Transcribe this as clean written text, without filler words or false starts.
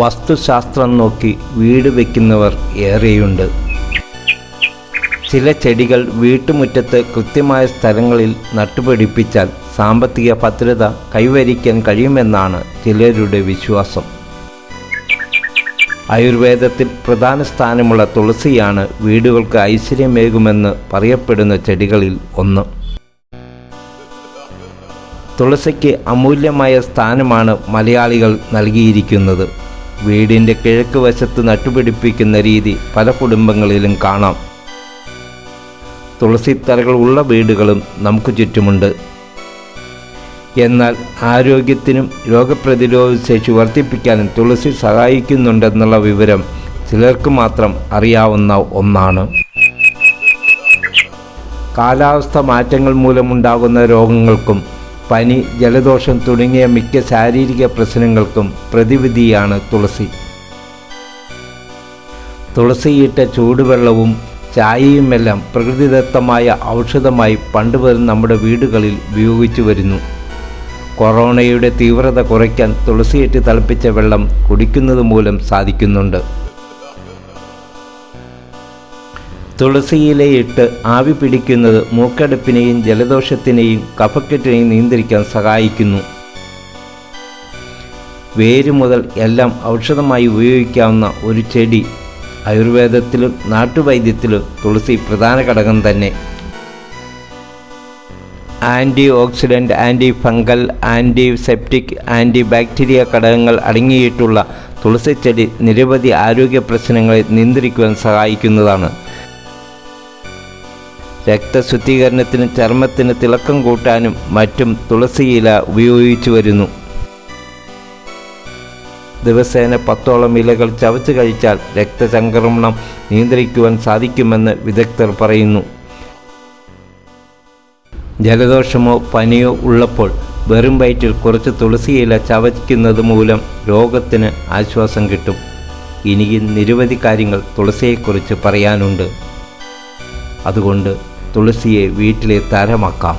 വാസ്തുശാസ്ത്രം നോക്കി വീട് വയ്ക്കുന്നവർ ഏറെയുണ്ട്. ചില ചെടികൾ വീട്ടുമുറ്റത്ത് കൃത്യമായ സ്ഥലങ്ങളിൽ നട്ടുപിടിപ്പിച്ചാൽ സാമ്പത്തിക ഭദ്രത കൈവരിക്കാൻ കഴിയുമെന്നാണ് ചിലരുടെ വിശ്വാസം. ആയുർവേദത്തിൽ പ്രധാന സ്ഥാനമുള്ള തുളസിയാണ് വീടുകൾക്ക് ഐശ്വര്യമേകുമെന്ന് പറയപ്പെടുന്ന ചെടികളിൽ ഒന്ന്. തുളസിക്ക് അമൂല്യമായ സ്ഥാനമാണ് മലയാളികൾ നൽകിയിരിക്കുന്നത്. വീടിൻ്റെ കിഴക്ക് വശത്ത് നട്ടുപിടിപ്പിക്കുന്ന രീതി പല കുടുംബങ്ങളിലും കാണാം. തുളസിത്തറകൾ ഉള്ള വീടുകളും നമുക്ക് ചുറ്റുമുണ്ട്. എന്നാൽ ആരോഗ്യത്തിനും രോഗപ്രതിരോധ ശേഷി വർദ്ധിപ്പിക്കാനും തുളസി സഹായിക്കുന്നുണ്ടെന്നുള്ള വിവരം ചിലർക്ക് മാത്രം അറിയാവുന്ന ഒന്നാണ്. കാലാവസ്ഥ മാറ്റങ്ങൾ മൂലമുണ്ടാകുന്ന രോഗങ്ങൾക്കും പനി, ജലദോഷം തുടങ്ങിയ മിക്ക ശാരീരിക പ്രശ്നങ്ങൾക്കും പ്രതിവിധിയാണ് തുളസി. തുളസിയിട്ട ചൂടുവെള്ളവും ചായയുമെല്ലാം പ്രകൃതിദത്തമായ ഔഷധമായി പണ്ടുവരെ നമ്മുടെ വീടുകളിൽ ഉപയോഗിച്ചു വരുന്നു. കൊറോണയുടെ തീവ്രത കുറയ്ക്കാൻ തുളസിയിട്ട് തിളപ്പിച്ച വെള്ളം കുടിക്കുന്നത് മൂലം സാധിക്കുന്നുണ്ട്. തുളസിയിലയിട്ട് ആവി പിടിക്കുന്നത് മൂക്കടപ്പിനെയും ജലദോഷത്തിനെയും കഫക്കെട്ടിനെയും നിയന്ത്രിക്കാൻ സഹായിക്കുന്നു. വേര് മുതൽ എല്ലാം ഔഷധമായി ഉപയോഗിക്കാവുന്ന ഒരു ചെടി. ആയുർവേദത്തിലും നാട്ടുവൈദ്യത്തിലും തുളസി പ്രധാന ഘടകം തന്നെ. Antioxidant, antifungal, antiseptic, anti bacteria ഘടകങ്ങൾ അടങ്ങിയിട്ടുള്ള തുളസിച്ചെടി നിരവധി ആരോഗ്യ പ്രശ്നങ്ങളെ നിയന്ത്രിക്കുവാൻ സഹായിക്കുന്നതാണ്. രക്തശുദ്ധീകരണത്തിനും ചർമ്മത്തിന് തിളക്കം കൂട്ടാനും മറ്റും തുളസിയില ഉപയോഗിച്ചു വരുന്നു. ദിവസേന 10ഓളം ഇലകൾ ചവച്ച് കഴിച്ചാൽ രക്തചംക്രമണം നിയന്ത്രിക്കുവാൻ സാധിക്കുമെന്ന് വിദഗ്ധർ പറയുന്നു. ജലദോഷമോ പനിയോ ഉള്ളപ്പോൾ വെറും വയറ്റിൽ കുറച്ച് തുളസിയില ചവയ്ക്കുന്നത് മൂലം രോഗത്തിന് ആശ്വാസം കിട്ടും. ഇനിയും നിരവധി കാര്യങ്ങൾ തുളസിയെക്കുറിച്ച് പറയാനുണ്ട്. അതുകൊണ്ട് തുളസിയെ വീട്ടിലെ താരമാക്കാം.